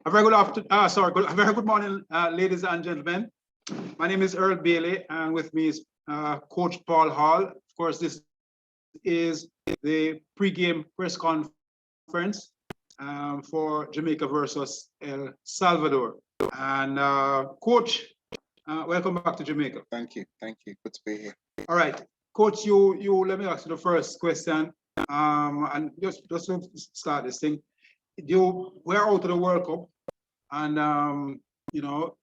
A very good afternoon, a very good morning, ladies and gentlemen. My name is Earl Bailey, and with me is Coach Paul Hall. Of course, this is the pre-game press conference for Jamaica versus El Salvador. And Coach, welcome back to Jamaica. Thank you. Good to be here. All right, Coach, you let me ask you the first question. And just to start this thing, we're out of the World Cup, and you know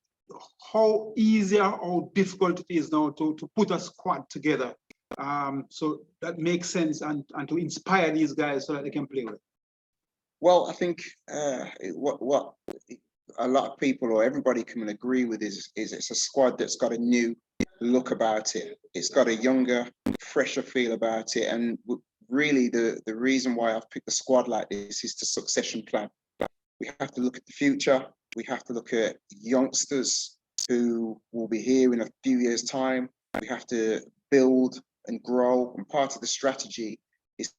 how easy or how difficult it is now to put a squad together, so that makes sense and to inspire these guys so that they can play well. Well, I think what a lot of people or everybody can agree with is it's a squad that's got a new look about it. It's got a younger, fresher feel about it, and really the reason why I've picked a squad like this is the succession plan. We have to look at the future. We have to look at youngsters who will be here in a few years' time. We have to build and grow, and part of the strategy is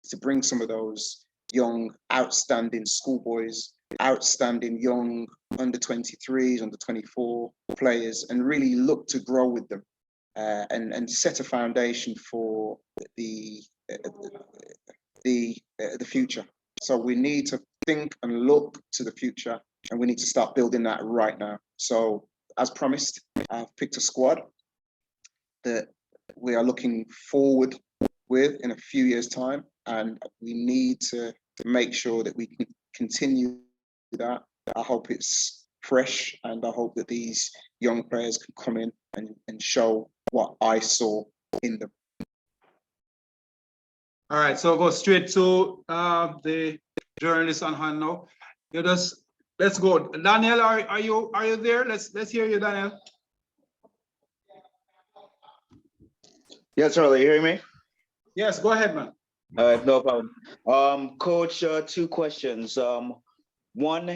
to bring some of those young, outstanding schoolboys, outstanding young under 23s, under 24 players, and really look to grow with them and set a foundation for the future. So we need to think and look to the future, and we need to start building that right now. So as promised, I've picked a squad that we are looking forward with in a few years' time, and we need to make sure that we can continue that. I hope it's fresh, and I hope that these young players can come in and show what I saw in them. All right, so go straight to the journalist on hand now. Let's go. Daniel, are you there? Let's hear you, Daniel. Yes, Earl, you hear me? Yes, go ahead, man. No problem. Coach, two questions. One,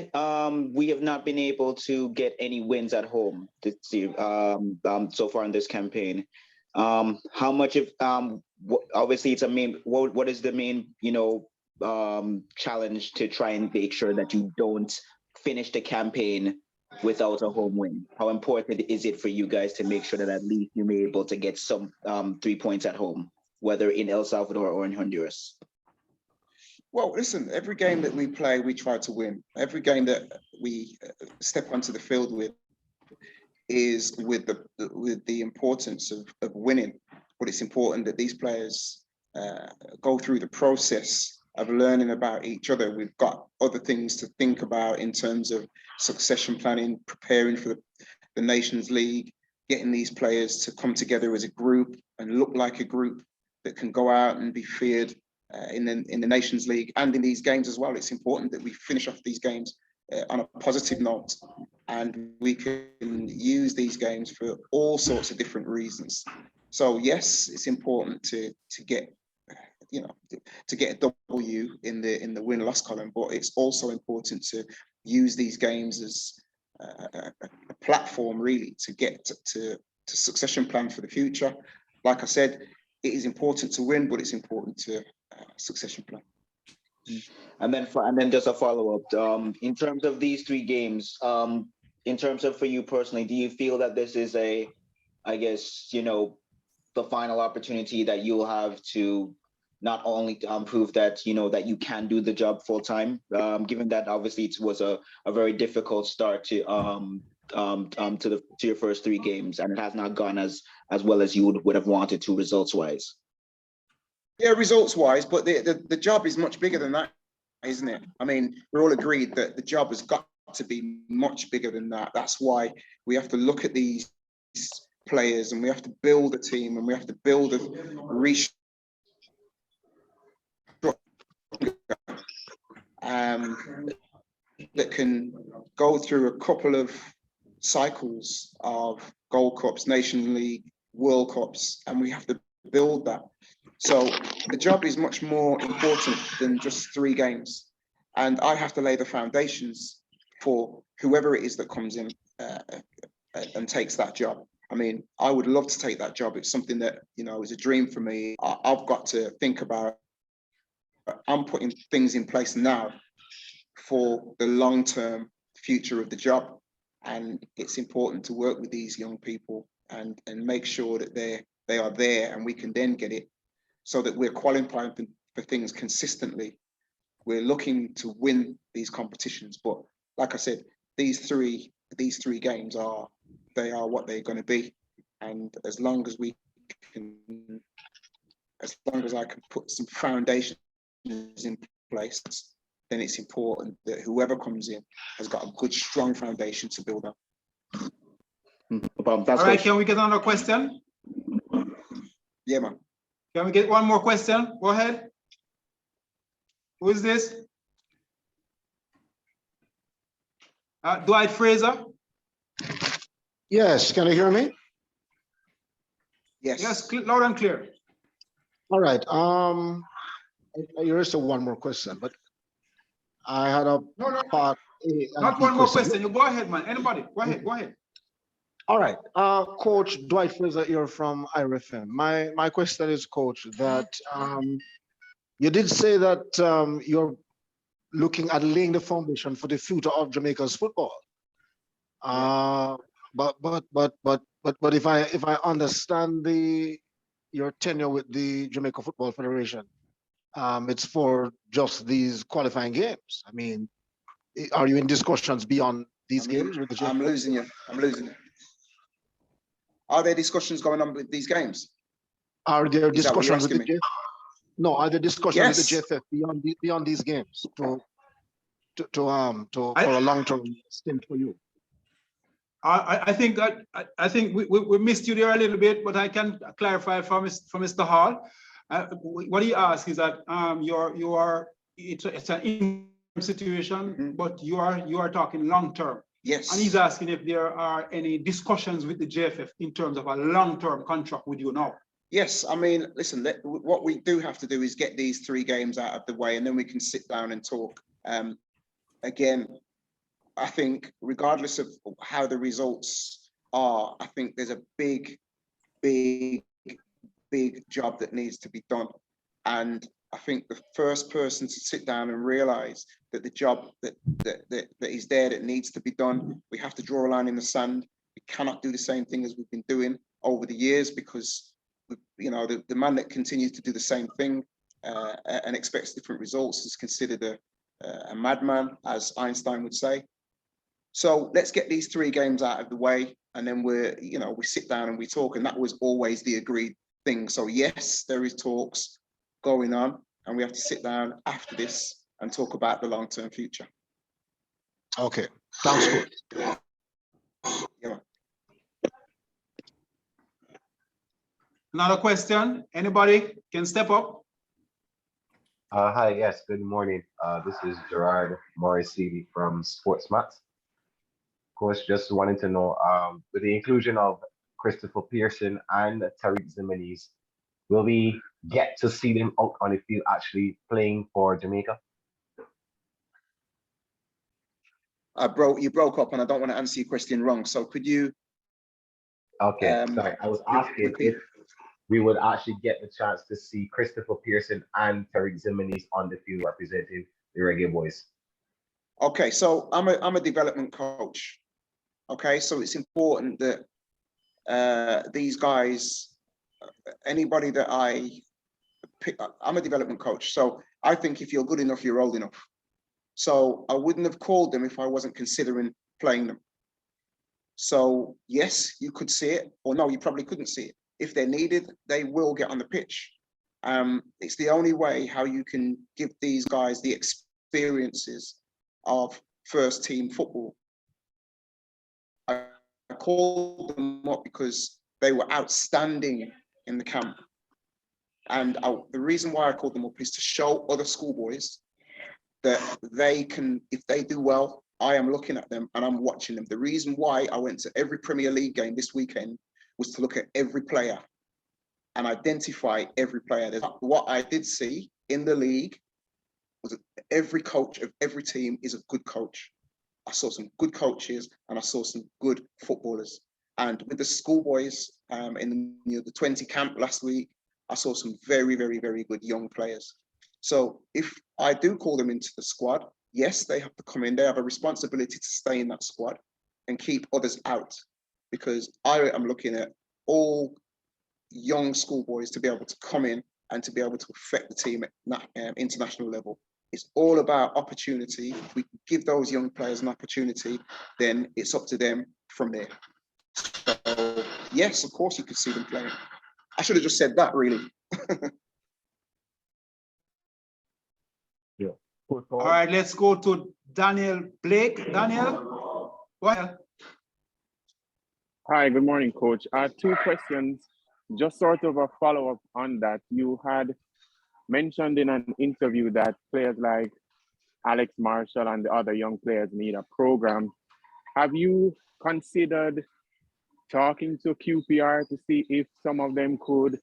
we have not been able to get any wins at home this year, so far in this campaign. How much of obviously it's a main. What is the main challenge to try and make sure that you don't finish the campaign without a home win? How important is it for you guys to make sure that at least you may be able to get some 3 points at home, whether in El Salvador or in Honduras? Well, listen, every game that we play, we try to win. Every game that we step onto the field with is with the importance of winning. But it's important that these players go through the process of learning about each other. We've got other things to think about in terms of succession planning, preparing for the Nations League, getting these players to come together as a group and look like a group that can go out and be feared in the Nations League and in these games as well. It's important that we finish off these games on a positive note, and we can use these games for all sorts of different reasons. So yes, it's important to get a W in the win-loss column, but it's also important to use these games as a platform really to get to succession plan for the future. Like I said, it is important to win, but it's important to succession plan. And then just a follow-up. In terms of these 3 games, in terms of for you personally, do you feel that this is the final opportunity that you'll have to not only prove that that you can do the job full time, given that obviously it was a very difficult start to your first 3 games, and it has not gone as well as you would have wanted to results wise? Yeah, results wise, but the job is much bigger than that, isn't it? I mean, we're all agreed that the job has got to be much bigger than that. That's why we have to look at these players, and we have to build a team, and we have to build a restructure that can go through a couple of cycles of Gold Cups, Nation League, World Cups, and we have to build that. So the job is much more important than just 3 games, and I have to lay the foundations for whoever it is that comes in and takes that job. I mean, I would love to take that job. It's something that is a dream for me. I've got to think about. I'm putting things in place now for the long term future of the job. And it's important to work with these young people and make sure that they are there and we can then get it so that we're qualifying for things consistently. We're looking to win these competitions, but like I said, these three games are what they're going to be. And as long as I can put some foundations in place, then it's important that whoever comes in has got a good, strong foundation to build on. All right, can we get another question? Yeah, man. Can we get one more question? Go ahead. Who is this? Dwight Fraser? Yes, can you hear me? Yes. Yes, loud and clear. All right. Here's one more question, but I had a part A and Not B one more question. question. You go ahead, man. Anybody? Go ahead. Go ahead. All right. Coach Dwight Fraser here from IRFM. My question is, Coach, that you did say that you're looking at laying the foundation for the future of Jamaica's football. But if I understand your tenure with the Jamaica Football Federation, it's for just these qualifying games. I mean, are you in discussions beyond these games with the I'm losing you. Are there discussions going on with these games? Are there Is that what you're discussions with the asking me? No, are there discussions with the Yes. JFF beyond these games for a long-term stint for you? I think we missed you there a little bit, but I can clarify for Mr. Hall. What he asked is that it's an interim situation, but you are talking long term. Yes. And he's asking if there are any discussions with the JFF in terms of a long-term contract with you now. Yes, I mean, listen, what we do have to do is get these 3 games out of the way, and then we can sit down and talk. Again, I think regardless of how the results are, I think there's a big job that needs to be done. And I think the first person to sit down and realize that the job that is there that needs to be done, we have to draw a line in the sand. We cannot do the same thing as we've been doing over the years, because the man that continues to do the same thing and expects different results is considered a madman, as Einstein would say. So let's get these 3 games out of the way, and then we sit down and we talk, and that was always the agreed thing. So yes, there is talks going on, and we have to sit down after this and talk about the long-term future. Okay, sounds good. Yeah. Another question? Anybody can step up? Hi, yes, good morning. This is Gerard Morrissey from SportsMat. Coach, just wanted to know, with the inclusion of Christopher Pearson and Tariq Zimenez, will we get to see them out on the field actually playing for Jamaica? You broke up, and I don't want to answer your question wrong. So could you? Okay, sorry. I was asking if we would actually get the chance to see Christopher Pearson and Tariq Zimenez on the field representing the Reggae Boyz. Okay, so I'm a development coach. Okay, so it's important that these guys, anybody that I pick, I'm a development coach. So I think if you're good enough, you're old enough. So I wouldn't have called them if I wasn't considering playing them. So yes, you could see it, or no, you probably couldn't see it. If they're needed, they will get on the pitch. It's the only way how you can give these guys the experiences of first team football. I called them up because they were outstanding in the camp. And the reason why I called them up is to show other schoolboys that they can, if they do well, I am looking at them and I'm watching them. The reason why I went to every Premier League game this weekend was to look at every player and identify every player. What I did see in the league was that every coach of every team is a good coach. I saw some good coaches and I saw some good footballers. And with the schoolboys in the 20 camp last week, I saw some very, very, very good young players. So if I do call them into the squad, yes, they have to come in. They have a responsibility to stay in that squad and keep others out, because I am looking at all young schoolboys to be able to come in and to be able to affect the team at international level. It's all about opportunity. If we give those young players an opportunity, then it's up to them from there. So yes, of course you could see them playing. I should have just said that, really. Yeah. All right, let's go to Daniel Blake. Daniel, go ahead. Hi, good morning, Coach. Two questions, just sort of a follow-up on that. You had mentioned in an interview that players like Alex Marshall and the other young players need a program. Have you considered talking to QPR to see if some of them could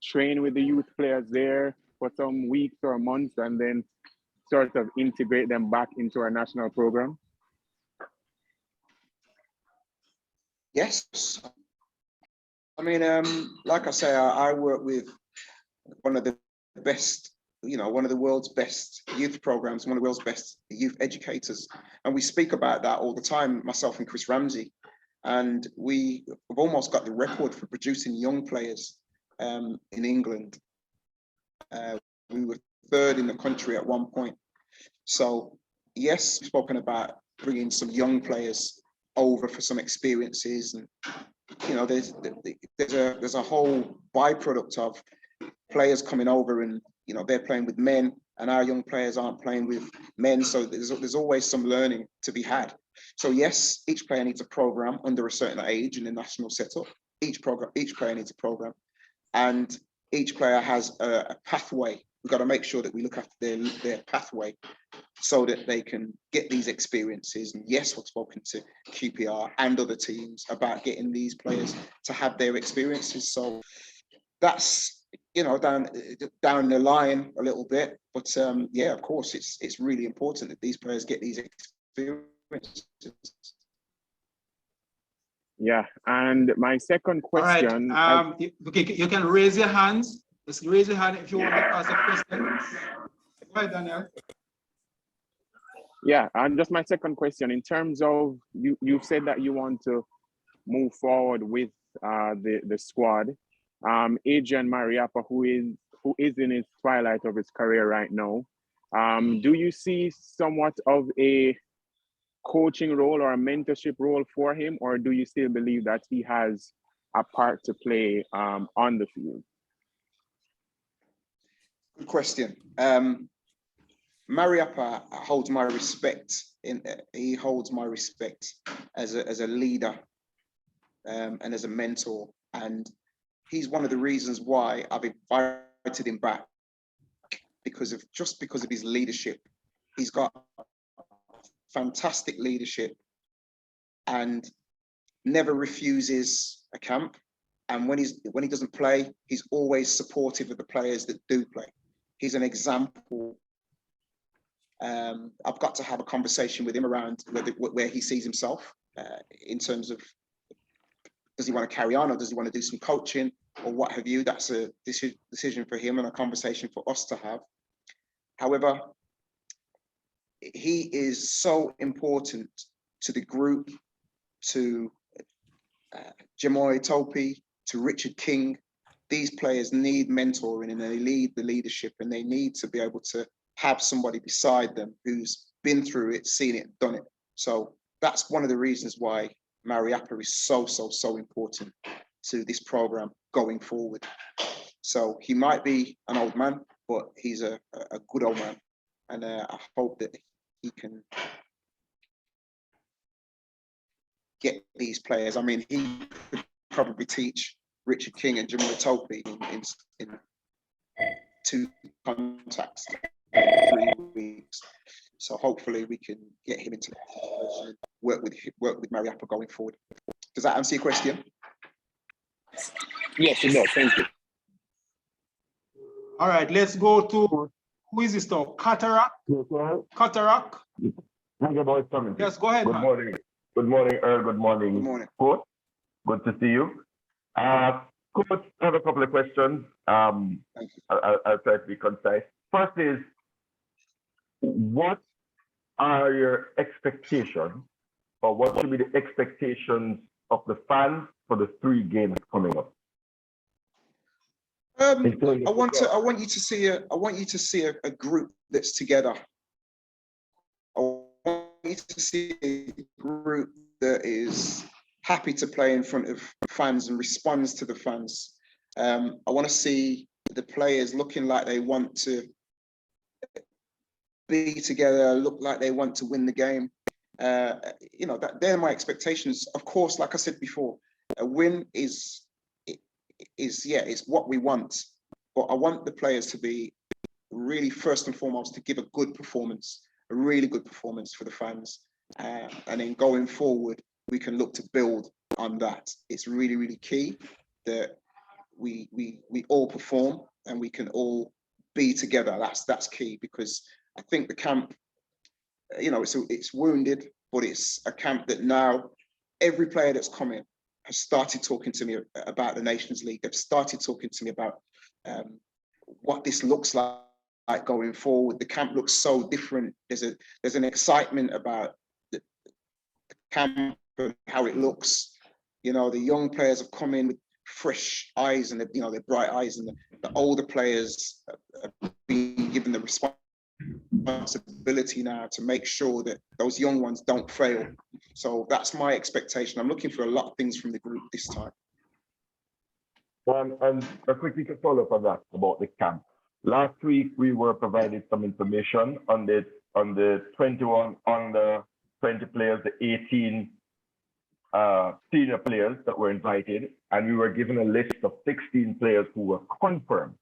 train with the youth players there for some weeks or months and then sort of integrate them back into our national program? Yes. I mean, like I say, I work with one of the best, one of the world's best youth programs, one of the world's best youth educators. And we speak about that all the time, myself and Chris Ramsey. And we've almost got the record for producing young players in England. We were third in the country at one point. So yes, we've spoken about bringing some young players over for some experiences, and there's a whole byproduct of players coming over, and they're playing with men, and our young players aren't playing with men. So there's always some learning to be had. So yes, each player needs a program under a certain age in the national setup. Each player needs a program, and each player has a pathway. We've got to make sure that we look after their pathway so that they can get these experiences. And yes, we've spoken to QPR and other teams about getting these players to have their experiences. So that's down the line a little bit, but yeah, of course, it's really important that these players get these experiences. Yeah, and my second question. All right, you can raise your hands. Just raise your hand if you want to ask a question. Go ahead, Daniel. Yeah, and just my second question, in terms of, you said that you want to move forward with the squad. Adrian Mariappa, who is in his twilight of his career right now, do you see somewhat of a coaching role or a mentorship role for him, or do you still believe that he has a part to play on the field? Good question. Mariappa holds my respect. He holds my respect as a leader and as a mentor, and he's one of the reasons why I've invited him back, because of his leadership. He's got fantastic leadership and never refuses a camp. And when he doesn't play, he's always supportive of the players that do play. He's an example. I've got to have a conversation with him around where he sees himself in terms of, does he want to carry on, or does he want to do some coaching or what have you? That's a decision for him and a conversation for us to have. However, he is so important to the group, to Jamoy Topi, to Richard King. These players need mentoring, and they need the leadership, and they need to be able to have somebody beside them who's been through it, seen it, done it. So that's one of the reasons why Mariappa is so important to this program going forward. So he might be an old man, but he's a good old man, and I hope that he can get these players. I mean, he could probably teach Richard King and Jamoy Topi in 2 contacts, 3 weeks. So hopefully we can get him into work with Mariappa going forward. Does that answer your question? Yes, it does. Thank you. All right, let's go to, who is this now? Cataract? Cataract? Reggae Boyz coming. Yes, go ahead, Good man. morning. Good morning, Earl. Good morning, Good morning. Coach. Good to see you. Coach, I have a couple of questions. Thank you. I'll try to be concise. First is, what are your expectations, or what should be the expectations of the fans for the 3 games coming up? I want you to see a group that's together. I want you to see a group that is happy to play in front of fans and responds to the fans. I want to see the players looking like they want to be together, look like they want to win the game. You know, they're my expectations. Of course, like I said before, a win is it's what we want. But I want the players to be really, first and foremost, to give a good performance, a really good performance for the fans. And then going forward, we can look to build on that. It's really, really key that we all perform and we can all be together. That's key, because I think the camp, you know, it's wounded, but it's a camp that now every player that's coming has started talking to me about the Nations League. They've started talking to me about what this looks like going forward. The camp looks so different. There's an excitement about the camp and how it looks. You know, the young players have come in with fresh eyes and they're bright eyes, and the older players have been given the responsibility now to make sure that those young ones don't fail. So that's my expectation. I'm looking for a lot of things from the group this time. And quickly to follow up on that about the camp. Last week we were provided some information on the 21 under 20 players, the 18 senior players that were invited, and we were given a list of 16 players who were confirmed.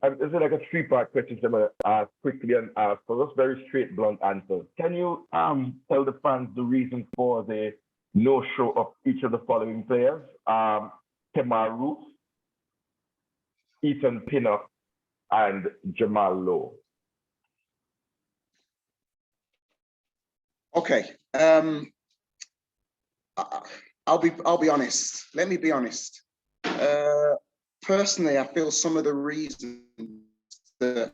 This is like a 3-part question I'm going to ask quickly and ask for just very straight, blunt answers. Can you tell the fans the reason for the no-show of each of the following players? Kemaru, Ethan Pinnock, and Jamal Lowe. Okay. I'll be honest. Let me be honest. Personally, I feel some of the reasons that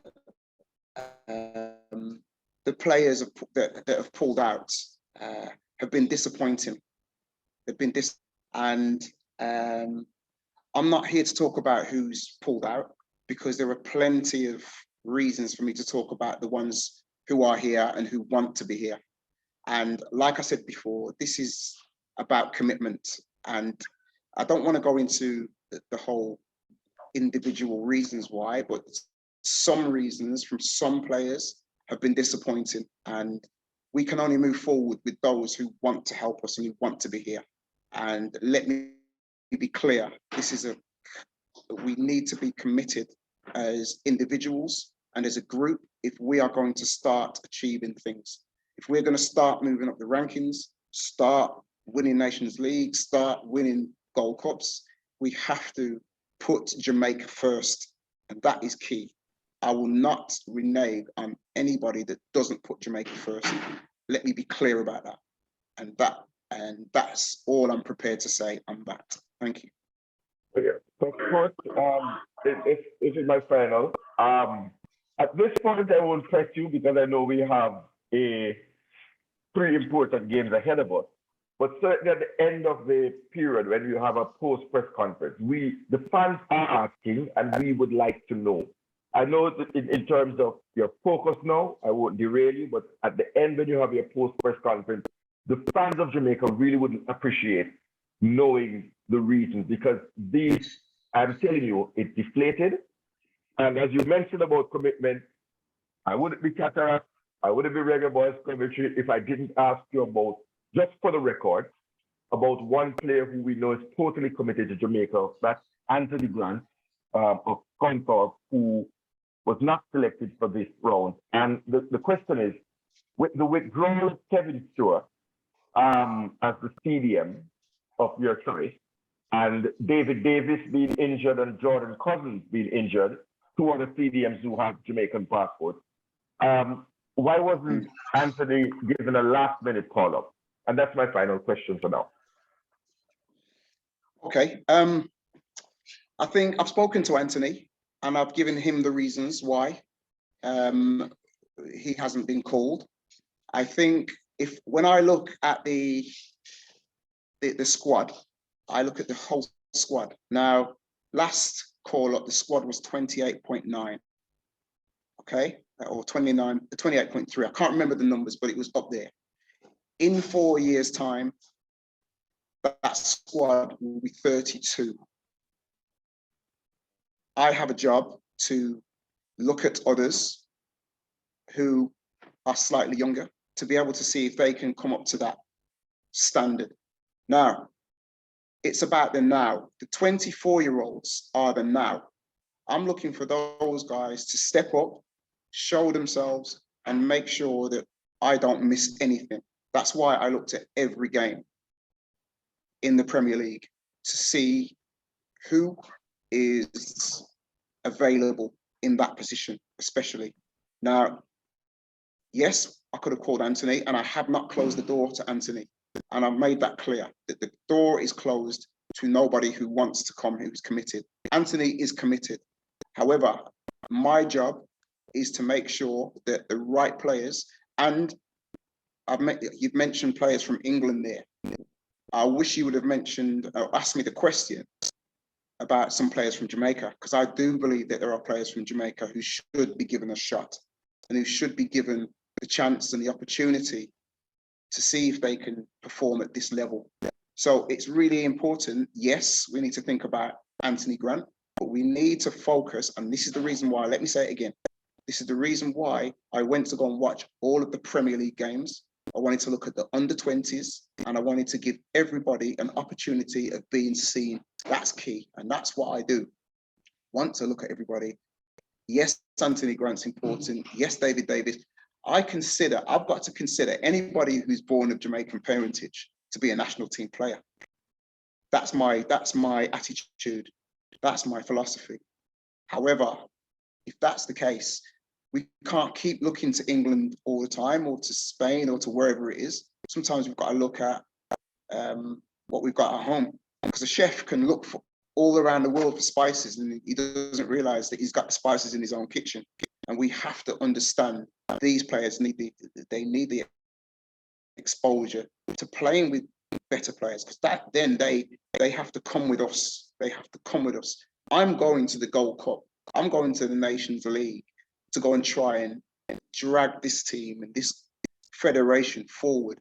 the players that have pulled out have been disappointing. They've been and I'm not here to talk about who's pulled out, because there are plenty of reasons for me to talk about the ones who are here and who want to be here. And like I said before, this is about commitment, and I don't want to go into the whole individual reasons why, but some reasons from some players have been disappointing, and we can only move forward with those who want to help us and who want to be here. And let me be clear, we need to be committed as individuals and as a group if we are going to start achieving things. If we're going to start moving up the rankings, start winning Nations League, start winning Gold Cups, we have to put Jamaica first, and that is key. I will not renege on anybody that doesn't put Jamaica first. Let me be clear about that. And that's all I'm prepared to say on that. Thank you. Okay. So first, this is my final. At this point, I won't press you because I know we have 3 important games ahead of us. But certainly at the end of the period, when you have a post-press conference, the fans are asking, and we would like to know. I know that in terms of your focus now, I won't derail you, but at the end, when you have your post-press conference, the fans of Jamaica really would appreciate knowing the reasons, because these, I'm telling you, it's deflated. And as you mentioned about commitment, I wouldn't be Cataract, I wouldn't be Reggae Boyz commentary if I didn't ask you about, just for the record, about one player who we know is totally committed to Jamaica. That's Anthony Grant of Concord, who was not selected for this round. And the question is, with the withdrawal of Kevin Stewart as the CDM of your choice, and David Davis being injured and Jordan Cousins being injured, 2 other CDMs who have Jamaican passports, why wasn't Anthony given a last-minute call-up? And that's my final question for now. Okay. I think I've spoken to Anthony and I've given him the reasons why. he hasn't been called. I think when I look at the squad, I look at the whole squad. Now, last call up, the squad was 28.9. Okay, or 28.3. I can't remember the numbers, but it was up there. In 4 years' time, that squad will be 32. I have a job to look at others who are slightly younger to be able to see if they can come up to that standard. Now, it's about the now. The 24-year-olds are the now. I'm looking for those guys to step up, show themselves, and make sure that I don't miss anything. That's why I looked at every game in the Premier League to see who is available in that position, especially. Now, yes, I could have called Anthony, and I have not closed the door to Anthony. And I've made that clear, that the door is closed to nobody who wants to come, who's committed. Anthony is committed. However, my job is to make sure that the right players, and you've mentioned players from England there. I wish you would have mentioned or asked me the question about some players from Jamaica, because I do believe that there are players from Jamaica who should be given a shot and who should be given the chance and the opportunity to see if they can perform at this level. So it's really important. Yes, we need to think about Anthony Grant, but we need to focus, and this is the reason why, let me say it again, this is the reason why I went to go and watch all of the Premier League games. I wanted to look at the under-20s, and I wanted to give everybody an opportunity of being seen. That's key, and that's what I do. Want to look at everybody. Yes, Anthony Grant's important. Yes, David Davis. I've got to consider anybody who's born of Jamaican parentage to be a national team player. That's my attitude. That's my philosophy. However, if that's the case, we can't keep looking to England all the time, or to Spain, or to wherever it is. Sometimes we've got to look at what we've got at home, because a chef can look for all around the world for spices, and he doesn't realize that he's got the spices in his own kitchen. And we have to understand these players need the exposure to playing with better players, because then they have to come with us. They have to come with us. I'm going to the Gold Cup. I'm going to the Nations League to go and try and drag this team and this federation forward.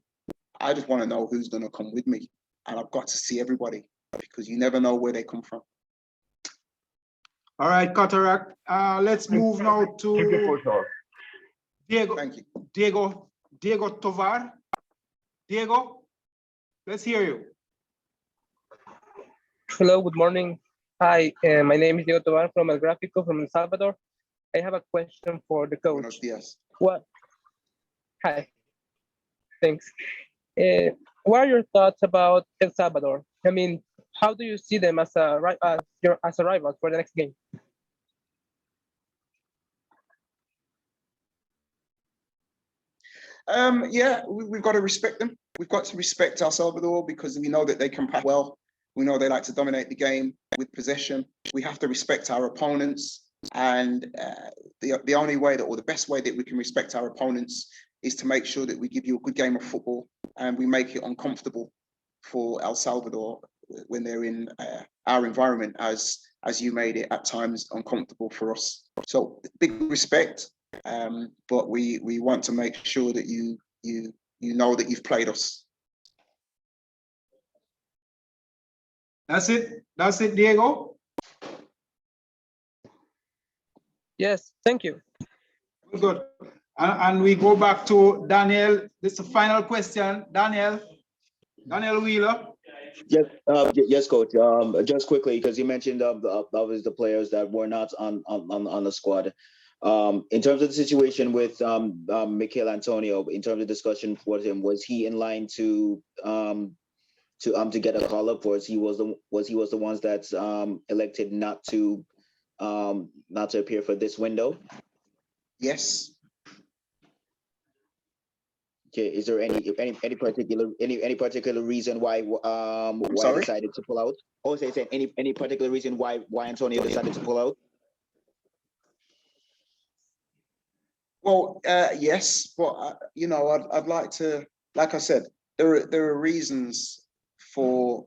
I just want to know who's going to come with me, and I've got to see everybody, because you never know where they come from. All right, Cataract. Let's move now to Diego. Thank you. Diego Tovar. Diego, let's hear you. Hello, good morning. Hi, my name is Diego Tovar from El Gráfico from El Salvador. I have a question for the coach. Buenos días. Hi, thanks. What are your thoughts about El Salvador? I mean, how do you see them as a rival for the next game? Yeah, we've got to respect them. We've got to respect El Salvador, because we know that they can pass well. We know they like to dominate the game with possession. We have to respect our opponents. And the only way or the best way that we can respect our opponents is to make sure that we give you a good game of football, and we make it uncomfortable for El Salvador when they're in our environment, as you made it at times uncomfortable for us. So big respect, but we want to make sure that you know that you've played us. That's it, Diego. Yes, thank you. Good. And we go back to Daniel. This is the final question. Daniel Wheeler. Yes, coach. Just quickly, because you mentioned obviously the players that were not on the squad. In terms of the situation with Mikel Antonio, in terms of discussion for him, was he in line to get a call up, or was he the ones that's elected not to appear for this window? Yes. Okay. Is there any particular reason why he decided to pull out? Oh, say any particular reason why Antonio decided to pull out? Well, yes, but I'd like to, like I said, there are reasons for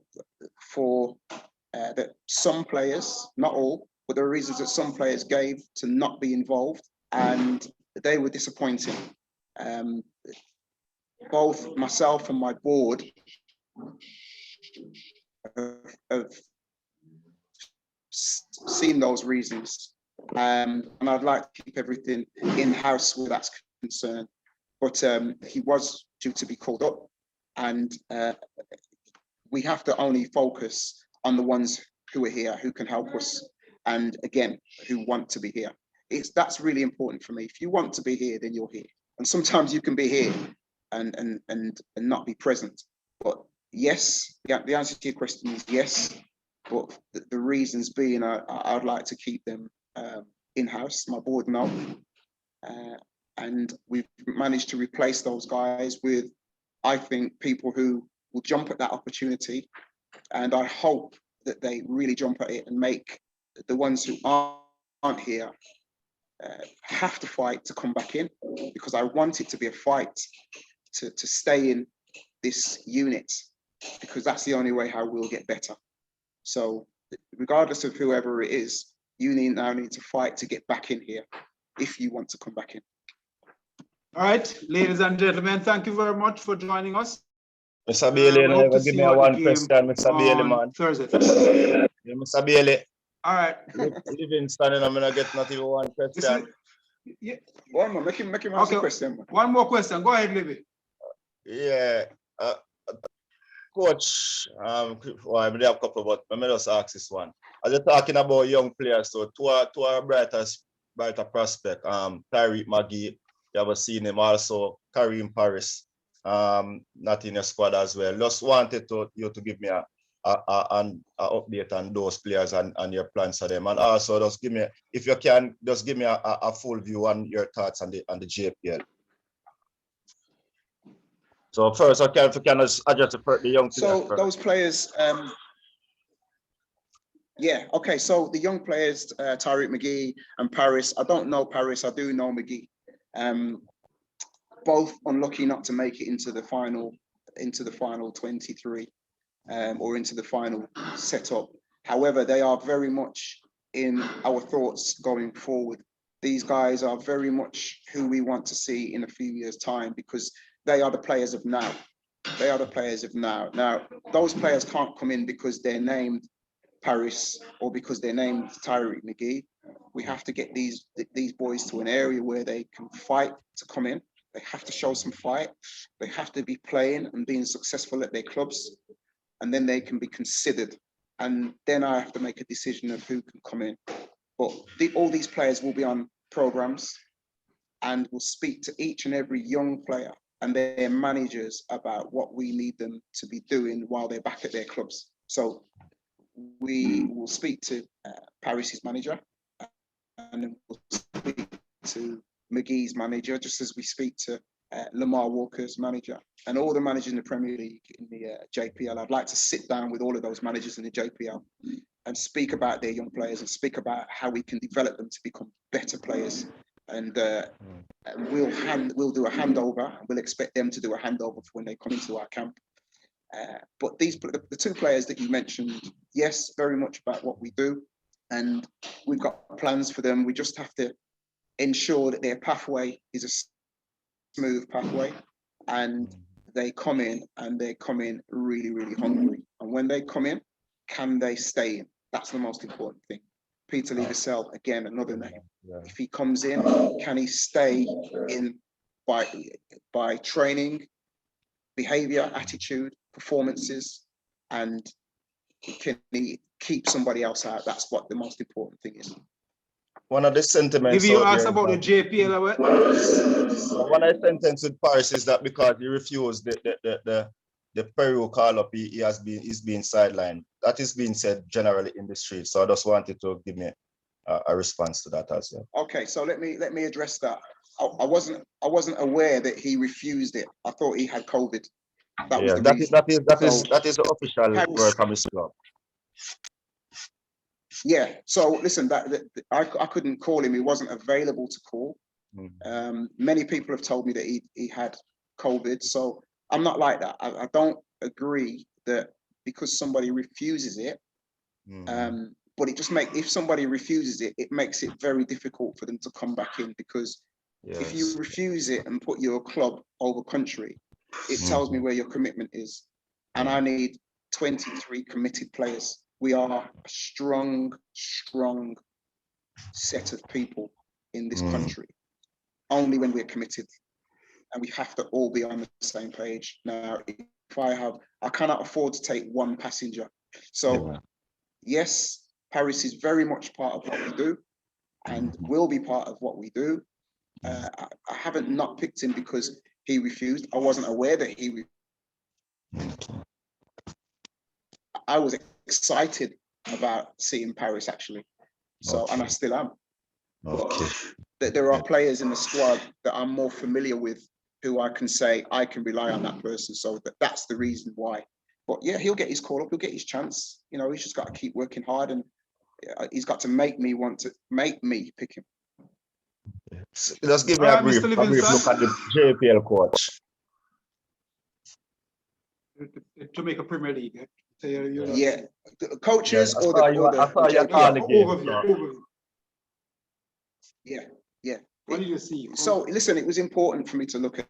that some players, not all, but there are reasons that some players gave to not be involved, and they were disappointing. Both myself and my board have seen those reasons, and I'd like to keep everything in-house where that's concerned. But he was due to be called up, and we have to only focus on the ones who are here, who can help us, and again, who want to be here. That's really important for me. If you want to be here, then you're here. And sometimes you can be here and not be present. But yes, the answer to your question is yes. But the reasons being, I'd like to keep them in-house. My board know. And we've managed to replace those guys with, I think, people who will jump at that opportunity. And I hope that they really jump at it and make the ones who aren't here have to fight to come back in, because I want it to be a fight to stay in this unit, because that's the only way how we'll get better. So regardless of whoever it is, you now need to fight to get back in here if you want to come back in. All right, ladies and gentlemen, thank you very much for joining us. Mr. Bailey, We hope to never see give me you a at one the game question, Mr. Bailey, on man. Thursday. Yeah, Mr. Bailey. All right. Livingston, and I'm gonna get not even one question. Yeah. One more, make him ask a question. One more question. Go ahead, Libby. Yeah, coach. Well, I have a couple, but let me just ask this one. As you're talking about young players, so to our brighter prospect, Tyreek McGee, you have seen him also, Kareem Paris, not in your squad as well. Just wanted you to give me an update on those players and your plans for them, and also just give me, if you can, just give me a full view on your thoughts on the JPL. So first, if you can just address the young players. So first. those players, yeah, okay. So the young players, Tyreek McGee and Paris. I don't know Paris. I do know McGee. Both unlucky not to make it into the final 23, or into the final setup. However, they are very much in our thoughts going forward. These guys are very much who we want to see in a few years' time, because they are the players of now. They are the players of now. Now, those players can't come in because they're named Paris or because they're named Tyreek McGee. We have to get these boys to an area where they can fight to come in. They have to show some fight. They have to be playing and being successful at their clubs, and then they can be considered. And then I have to make a decision of who can come in. But all these players will be on programs, and will speak to each and every young player and their managers about what we need them to be doing while they're back at their clubs. So we will speak to Paris's manager, and then we'll speak to McGee's manager, just as we speak to Lamar Walker's manager, and all the managers in the Premier League, in the JPL. I'd like to sit down with all of those managers in the JPL and speak about their young players and speak about how we can develop them to become better players. And we'll do a handover. We'll expect them to do a handover when they come into our camp. But the two players that you mentioned, yes, very much about what we do, and we've got plans for them. We just have to ensure that their pathway is a smooth pathway, and they come in really, really hungry. And when they come in, can they stay in? That's the most important thing. Peter Levisell, again, another name. Yeah. If he comes in, can he stay in by training, behavior, attitude, performances, and can he keep somebody else out? That's what the most important thing is. One of the sentiments. If you ask about the JPL, one of the sentences with Paris is that because he refused the Peru call up, he's being sidelined. That is being said generally in the street. So I just wanted to give me a response to that as well. Okay, so let me address that. I wasn't aware that he refused it. I thought he had COVID. That is the official word from his club. Yeah. So listen, I couldn't call him. He wasn't available to call. Many people have told me that he had COVID, so I'm not like that. I don't agree that because somebody refuses it, but it just if somebody refuses it, it makes it very difficult for them to come back in, because if you refuse it and put your club over country, it tells me where your commitment is. And I need 23 committed players. We are a strong set of people in this country, only when we're committed. And we have to all be on the same page. Now, if I cannot afford to take one passenger. So yes, Paris is very much part of what we do and will be part of what we do. I haven't not picked him because he refused. I wasn't aware that he refused. I was excited about seeing Paris, actually. So, and I still am. But there are players in the squad that I'm more familiar with, who I can say I can rely on that person. So that's the reason why. But yeah, he'll get his call up, he'll get his chance. You know, he's just got to keep working hard, and he's got to make me pick him. Just give me a brief look at the JPL coach. The Jamaica Premier League. Yeah, the coaches I saw you call the game. Overview. Yeah. What did you see? So listen, it was important for me to look at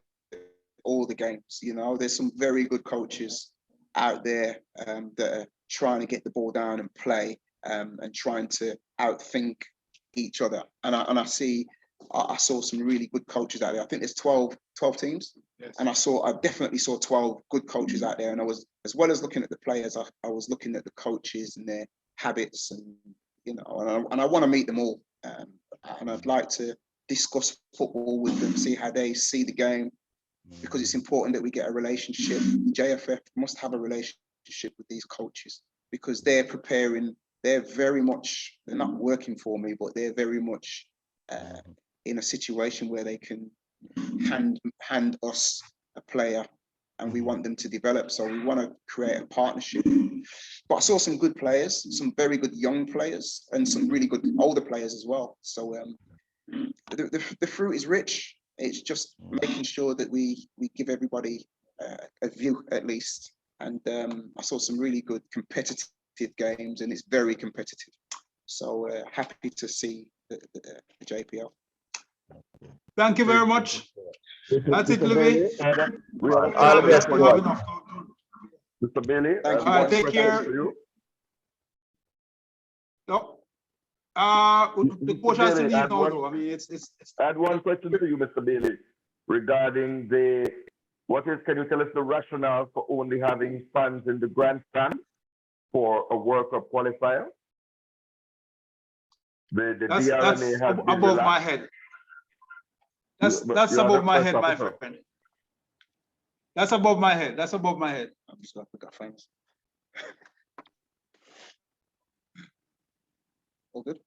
all the games. You know, there's some very good coaches out there that are trying to get the ball down and play, and trying to outthink each other. And I saw some really good coaches out there. I think there's 12 teams. Yes. And I definitely saw 12 good coaches out there. And I was, as well as looking at the players, I was looking at the coaches and their habits, and you know, and I want to meet them all. And I'd like to discuss football with them, see how they see the game, because it's important that we get a relationship. The JFF must have a relationship with these coaches, because they're preparing. They're not working for me, but they're very much in a situation where they can hand us a player, and we want them to develop. So we want to create a partnership. But I saw some good players, some very good young players, and some really good older players as well. So the fruit is rich. It's just making sure that we give everybody a view at least. And I saw some really good competitive games, and it's very competitive. So happy to see the JPL. Thank you very much. That's it, Louis. All the best. Mr. Bailey, thank you. Take care. No. The coach has to leave now, though. I mean, I had one question to you, Mr. Bailey, regarding can you tell us the rationale for only having fans in the grandstand for a World Cup qualifier? That's above my head. That's above my head, my friend. That's above my head. That's above my head. I'm just gonna pick up fans. All good.